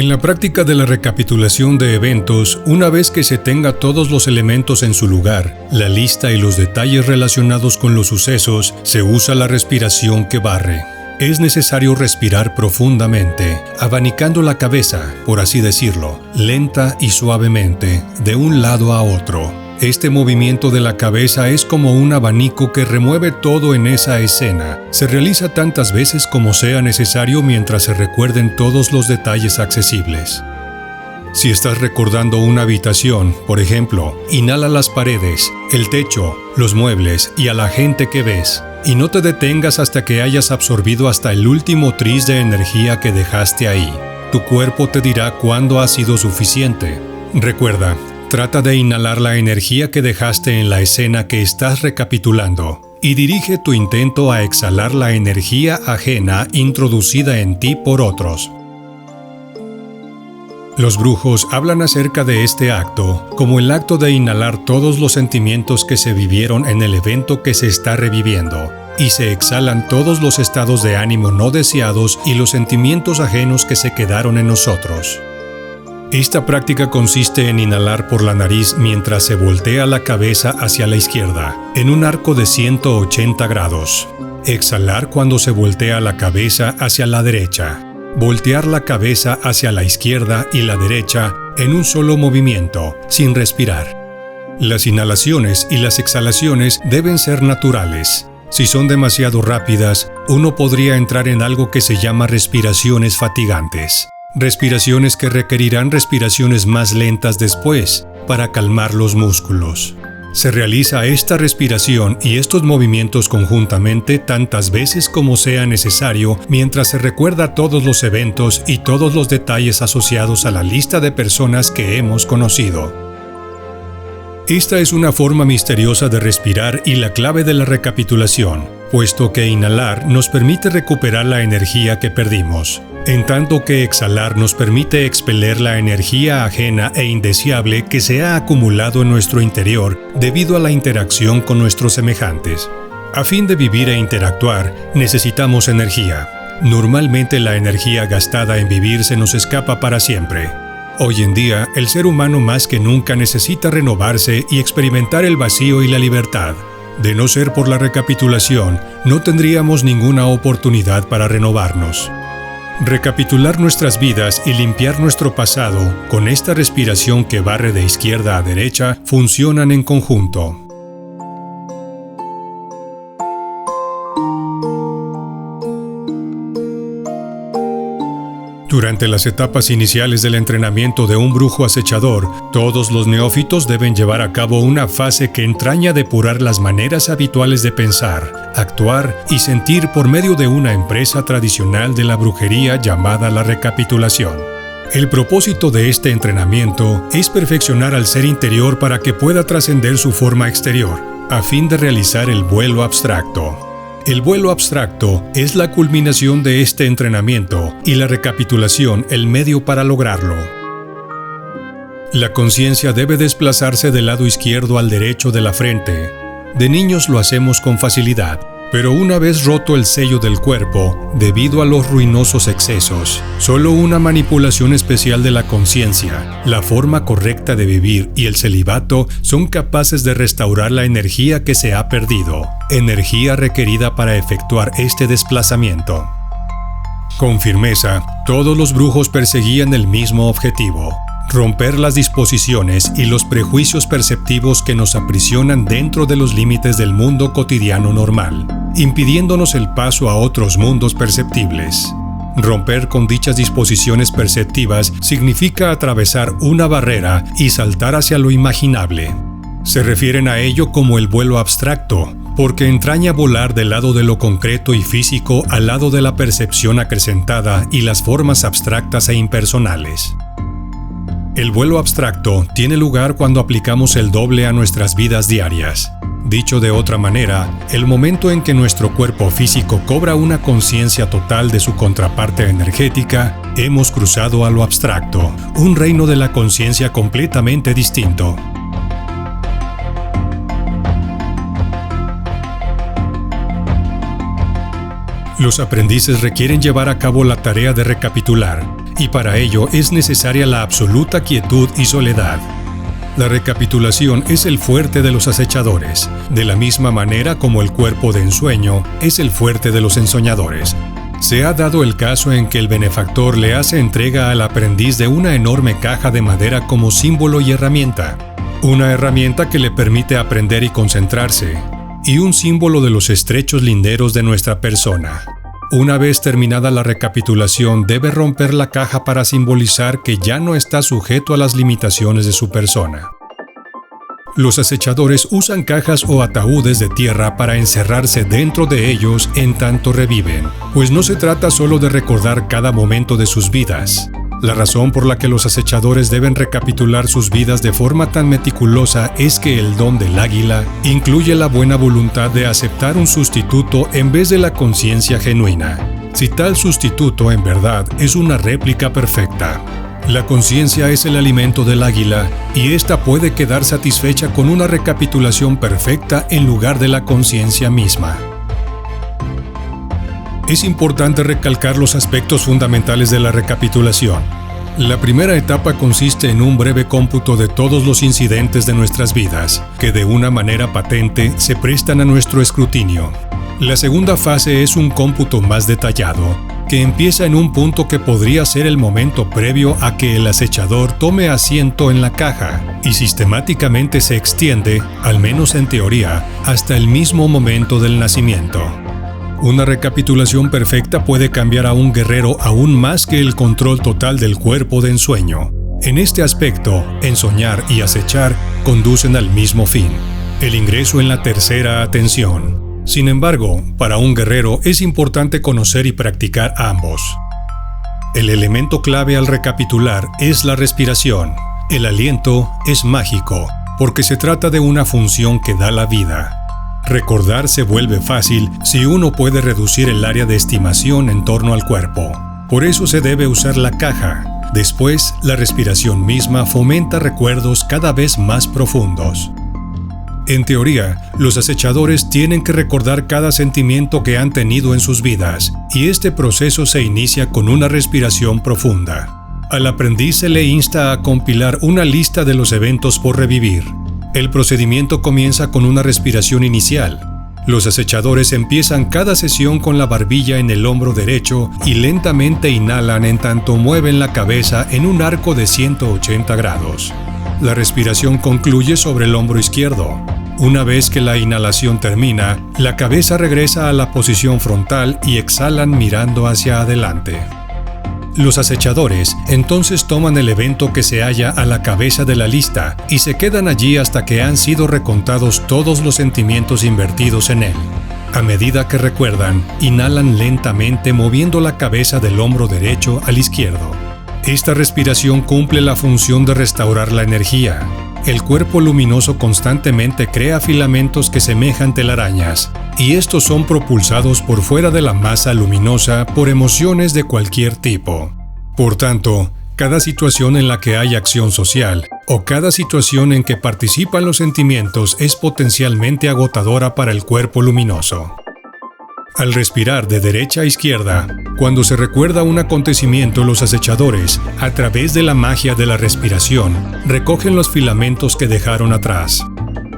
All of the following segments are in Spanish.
En la práctica de la recapitulación de eventos, una vez que se tenga todos los elementos en su lugar, la lista y los detalles relacionados con los sucesos, se usa la respiración que barre. Es necesario respirar profundamente, abanicando la cabeza, por así decirlo, lenta y suavemente, de un lado a otro. Este movimiento de la cabeza es como un abanico que remueve todo en esa escena. Se realiza tantas veces como sea necesario mientras se recuerden todos los detalles accesibles. Si estás recordando una habitación, por ejemplo, inhala las paredes, el techo, los muebles y a la gente que ves. Y no te detengas hasta que hayas absorbido hasta el último tris de energía que dejaste ahí. Tu cuerpo te dirá cuándo ha sido suficiente. Recuerda, trata de inhalar la energía que dejaste en la escena que estás recapitulando y dirige tu intento a exhalar la energía ajena introducida en ti por otros. Los brujos hablan acerca de este acto como el acto de inhalar todos los sentimientos que se vivieron en el evento que se está reviviendo, y se exhalan todos los estados de ánimo no deseados y los sentimientos ajenos que se quedaron en nosotros. Esta práctica consiste en inhalar por la nariz mientras se voltea la cabeza hacia la izquierda, en un arco de 180 grados. Exhalar cuando se voltea la cabeza hacia la derecha. Voltear la cabeza hacia la izquierda y la derecha en un solo movimiento, sin respirar. Las inhalaciones y las exhalaciones deben ser naturales. Si son demasiado rápidas, uno podría entrar en algo que se llama respiraciones fatigantes. Respiraciones que requerirán respiraciones más lentas después, para calmar los músculos. Se realiza esta respiración y estos movimientos conjuntamente tantas veces como sea necesario mientras se recuerda todos los eventos y todos los detalles asociados a la lista de personas que hemos conocido. Esta es una forma misteriosa de respirar y la clave de la recapitulación, puesto que inhalar nos permite recuperar la energía que perdimos, en tanto que exhalar nos permite expeler la energía ajena e indeseable que se ha acumulado en nuestro interior debido a la interacción con nuestros semejantes. A fin de vivir e interactuar, necesitamos energía. Normalmente la energía gastada en vivir se nos escapa para siempre. Hoy en día, el ser humano más que nunca necesita renovarse y experimentar el vacío y la libertad. De no ser por la recapitulación, no tendríamos ninguna oportunidad para renovarnos. Recapitular nuestras vidas y limpiar nuestro pasado con esta respiración que barre de izquierda a derecha funcionan en conjunto. Durante las etapas iniciales del entrenamiento de un brujo acechador, todos los neófitos deben llevar a cabo una fase que entraña depurar las maneras habituales de pensar, actuar y sentir por medio de una empresa tradicional de la brujería llamada la recapitulación. El propósito de este entrenamiento es perfeccionar al ser interior para que pueda trascender su forma exterior, a fin de realizar el vuelo abstracto. El vuelo abstracto es la culminación de este entrenamiento y la recapitulación el medio para lograrlo. La conciencia debe desplazarse del lado izquierdo al derecho de la frente. De niños lo hacemos con facilidad, pero una vez roto el sello del cuerpo, debido a los ruinosos excesos, solo una manipulación especial de la conciencia, la forma correcta de vivir y el celibato son capaces de restaurar la energía que se ha perdido, energía requerida para efectuar este desplazamiento. Con firmeza, todos los brujos perseguían el mismo objetivo: romper las disposiciones y los prejuicios perceptivos que nos aprisionan dentro de los límites del mundo cotidiano normal, impidiéndonos el paso a otros mundos perceptibles. Romper con dichas disposiciones perceptivas significa atravesar una barrera y saltar hacia lo imaginable. Se refieren a ello como el vuelo abstracto, porque entraña volar del lado de lo concreto y físico al lado de la percepción acrecentada y las formas abstractas e impersonales. El vuelo abstracto tiene lugar cuando aplicamos el doble a nuestras vidas diarias. Dicho de otra manera, el momento en que nuestro cuerpo físico cobra una conciencia total de su contraparte energética, hemos cruzado a lo abstracto, un reino de la conciencia completamente distinto. Los aprendices requieren llevar a cabo la tarea de recapitular, y para ello es necesaria la absoluta quietud y soledad. La recapitulación es el fuerte de los acechadores, de la misma manera como el cuerpo de ensueño es el fuerte de los ensoñadores. Se ha dado el caso en que el benefactor le hace entrega al aprendiz de una enorme caja de madera como símbolo y herramienta. Una herramienta que le permite aprender y concentrarse, y un símbolo de los estrechos linderos de nuestra persona. Una vez terminada la recapitulación, debe romper la caja para simbolizar que ya no está sujeto a las limitaciones de su persona. Los acechadores usan cajas o ataúdes de tierra para encerrarse dentro de ellos en tanto reviven, pues no se trata solo de recordar cada momento de sus vidas. La razón por la que los acechadores deben recapitular sus vidas de forma tan meticulosa es que el don del águila incluye la buena voluntad de aceptar un sustituto en vez de la conciencia genuina, si tal sustituto en verdad es una réplica perfecta. La conciencia es el alimento del águila y ésta puede quedar satisfecha con una recapitulación perfecta en lugar de la conciencia misma. Es importante recalcar los aspectos fundamentales de la recapitulación. La primera etapa consiste en un breve cómputo de todos los incidentes de nuestras vidas, que de una manera patente se prestan a nuestro escrutinio. La segunda fase es un cómputo más detallado, que empieza en un punto que podría ser el momento previo a que el acechador tome asiento en la caja, y sistemáticamente se extiende, al menos en teoría, hasta el mismo momento del nacimiento. Una recapitulación perfecta puede cambiar a un guerrero aún más que el control total del cuerpo de ensueño. En este aspecto, ensoñar y acechar conducen al mismo fin, el ingreso en la tercera atención. Sin embargo, para un guerrero es importante conocer y practicar ambos. El elemento clave al recapitular es la respiración. El aliento es mágico, porque se trata de una función que da la vida. Recordar se vuelve fácil si uno puede reducir el área de estimación en torno al cuerpo. Por eso se debe usar la caja. Después, la respiración misma fomenta recuerdos cada vez más profundos. En teoría, los acechadores tienen que recordar cada sentimiento que han tenido en sus vidas, y este proceso se inicia con una respiración profunda. Al aprendiz se le insta a compilar una lista de los eventos por revivir. El procedimiento comienza con una respiración inicial. Los acechadores empiezan cada sesión con la barbilla en el hombro derecho y lentamente inhalan en tanto mueven la cabeza en un arco de 180 grados. La respiración concluye sobre el hombro izquierdo. Una vez que la inhalación termina, la cabeza regresa a la posición frontal y exhalan mirando hacia adelante. Los acechadores entonces toman el evento que se halla a la cabeza de la lista y se quedan allí hasta que han sido recontados todos los sentimientos invertidos en él. A medida que recuerdan, inhalan lentamente moviendo la cabeza del hombro derecho al izquierdo. Esta respiración cumple la función de restaurar la energía. El cuerpo luminoso constantemente crea filamentos que semejan telarañas, y estos son propulsados por fuera de la masa luminosa por emociones de cualquier tipo. Por tanto, cada situación en la que hay acción social, o cada situación en que participan los sentimientos es potencialmente agotadora para el cuerpo luminoso. Al respirar de derecha a izquierda, cuando se recuerda un acontecimiento, los acechadores, a través de la magia de la respiración, recogen los filamentos que dejaron atrás.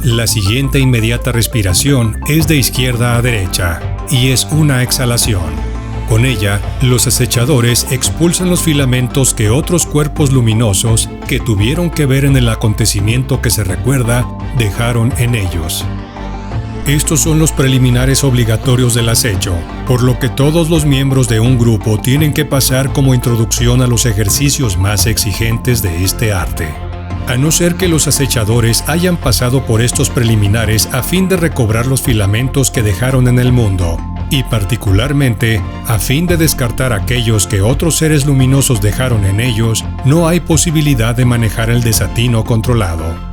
La siguiente inmediata respiración es de izquierda a derecha, y es una exhalación. Con ella, los acechadores expulsan los filamentos que otros cuerpos luminosos, que tuvieron que ver en el acontecimiento que se recuerda, dejaron en ellos. Estos son los preliminares obligatorios del acecho, por lo que todos los miembros de un grupo tienen que pasar como introducción a los ejercicios más exigentes de este arte. A no ser que los acechadores hayan pasado por estos preliminares a fin de recobrar los filamentos que dejaron en el mundo, y particularmente a fin de descartar aquellos que otros seres luminosos dejaron en ellos, no hay posibilidad de manejar el desatino controlado.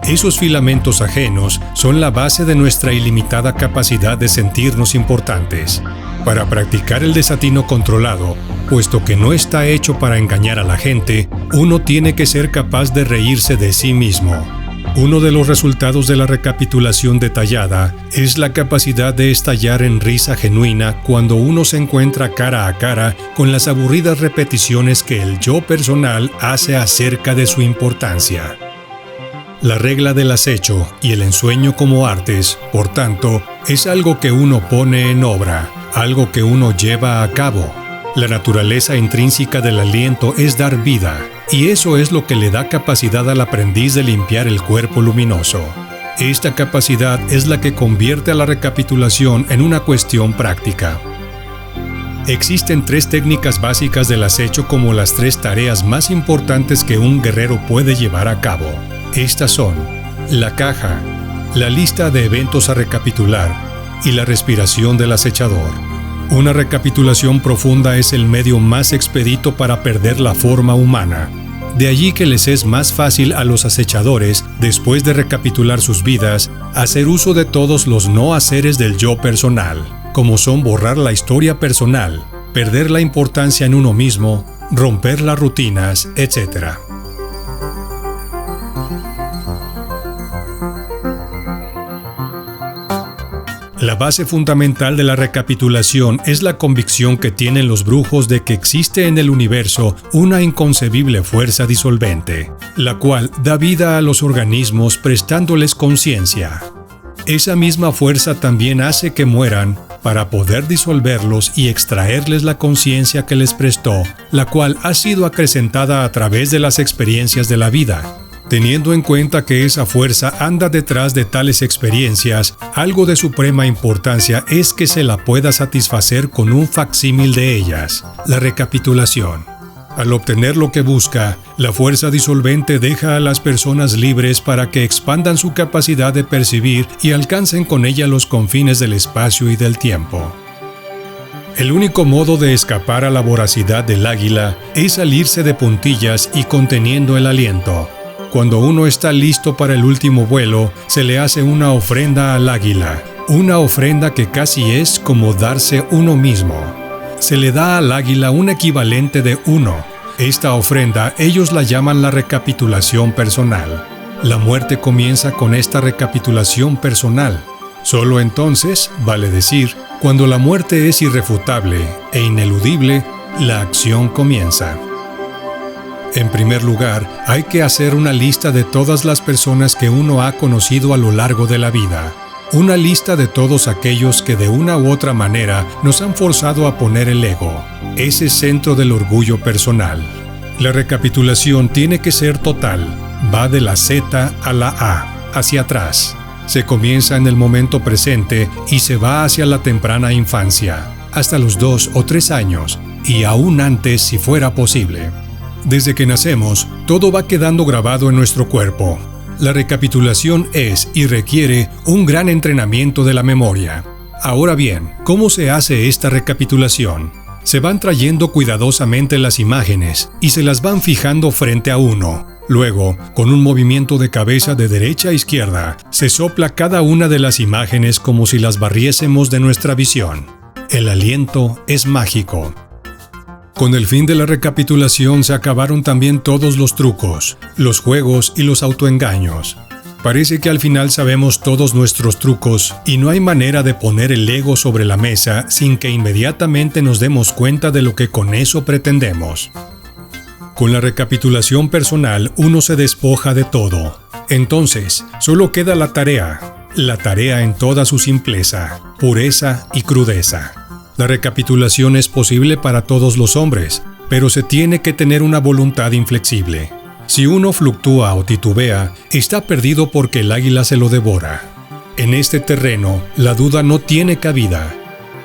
Esos filamentos ajenos son la base de nuestra ilimitada capacidad de sentirnos importantes. Para practicar el desatino controlado, puesto que no está hecho para engañar a la gente, uno tiene que ser capaz de reírse de sí mismo. Uno de los resultados de la recapitulación detallada es la capacidad de estallar en risa genuina cuando uno se encuentra cara a cara con las aburridas repeticiones que el yo personal hace acerca de su importancia. La regla del acecho y el ensueño como artes, por tanto, es algo que uno pone en obra, algo que uno lleva a cabo. La naturaleza intrínseca del aliento es dar vida, y eso es lo que le da capacidad al aprendiz de limpiar el cuerpo luminoso. Esta capacidad es la que convierte a la recapitulación en una cuestión práctica. Existen 3 técnicas básicas del acecho como las 3 tareas más importantes que un guerrero puede llevar a cabo. Estas son la caja, la lista de eventos a recapitular y la respiración del acechador. Una recapitulación profunda es el medio más expedito para perder la forma humana. De allí que les es más fácil a los acechadores, después de recapitular sus vidas, hacer uso de todos los no haceres del yo personal, como son borrar la historia personal, perder la importancia en uno mismo, romper las rutinas, etc. La base fundamental de la recapitulación es la convicción que tienen los brujos de que existe en el universo una inconcebible fuerza disolvente, la cual da vida a los organismos prestándoles conciencia. Esa misma fuerza también hace que mueran para poder disolverlos y extraerles la conciencia que les prestó, la cual ha sido acrecentada a través de las experiencias de la vida. Teniendo en cuenta que esa fuerza anda detrás de tales experiencias, algo de suprema importancia es que se la pueda satisfacer con un facsímil de ellas, la recapitulación. Al obtener lo que busca, la fuerza disolvente deja a las personas libres para que expandan su capacidad de percibir y alcancen con ella los confines del espacio y del tiempo. El único modo de escapar a la voracidad del águila es salirse de puntillas y conteniendo el aliento. Cuando uno está listo para el último vuelo, se le hace una ofrenda al águila, una ofrenda que casi es como darse uno mismo. Se le da al águila un equivalente de uno. Esta ofrenda ellos la llaman la recapitulación personal. La muerte comienza con esta recapitulación personal. Solo entonces, vale decir, cuando la muerte es irrefutable e ineludible, la acción comienza. En primer lugar, hay que hacer una lista de todas las personas que uno ha conocido a lo largo de la vida. Una lista de todos aquellos que de una u otra manera nos han forzado a poner el ego, ese centro del orgullo personal. La recapitulación tiene que ser total, va de la Z a la A, hacia atrás. Se comienza en el momento presente y se va hacia la temprana infancia, hasta los 2 o 3 años, y aún antes si fuera posible. Desde que nacemos, todo va quedando grabado en nuestro cuerpo. La recapitulación es y requiere un gran entrenamiento de la memoria. Ahora bien, ¿cómo se hace esta recapitulación? Se van trayendo cuidadosamente las imágenes y se las van fijando frente a uno. Luego, con un movimiento de cabeza de derecha a izquierda, se sopla cada una de las imágenes como si las barriésemos de nuestra visión. El aliento es mágico. Con el fin de la recapitulación se acabaron también todos los trucos, los juegos y los autoengaños. Parece que al final sabemos todos nuestros trucos y no hay manera de poner el ego sobre la mesa sin que inmediatamente nos demos cuenta de lo que con eso pretendemos. Con la recapitulación personal uno se despoja de todo. Entonces, solo queda la tarea en toda su simpleza, pureza y crudeza. La recapitulación es posible para todos los hombres, pero se tiene que tener una voluntad inflexible. Si uno fluctúa o titubea, está perdido porque el águila se lo devora. En este terreno, la duda no tiene cabida.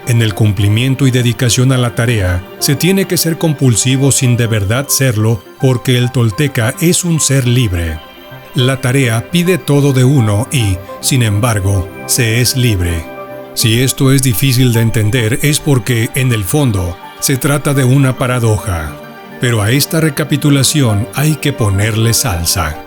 En el cumplimiento y dedicación a la tarea, se tiene que ser compulsivo sin de verdad serlo, porque el tolteca es un ser libre. La tarea pide todo de uno y, sin embargo, se es libre. Si esto es difícil de entender es porque, en el fondo, se trata de una paradoja. Pero a esta recapitulación hay que ponerle salsa.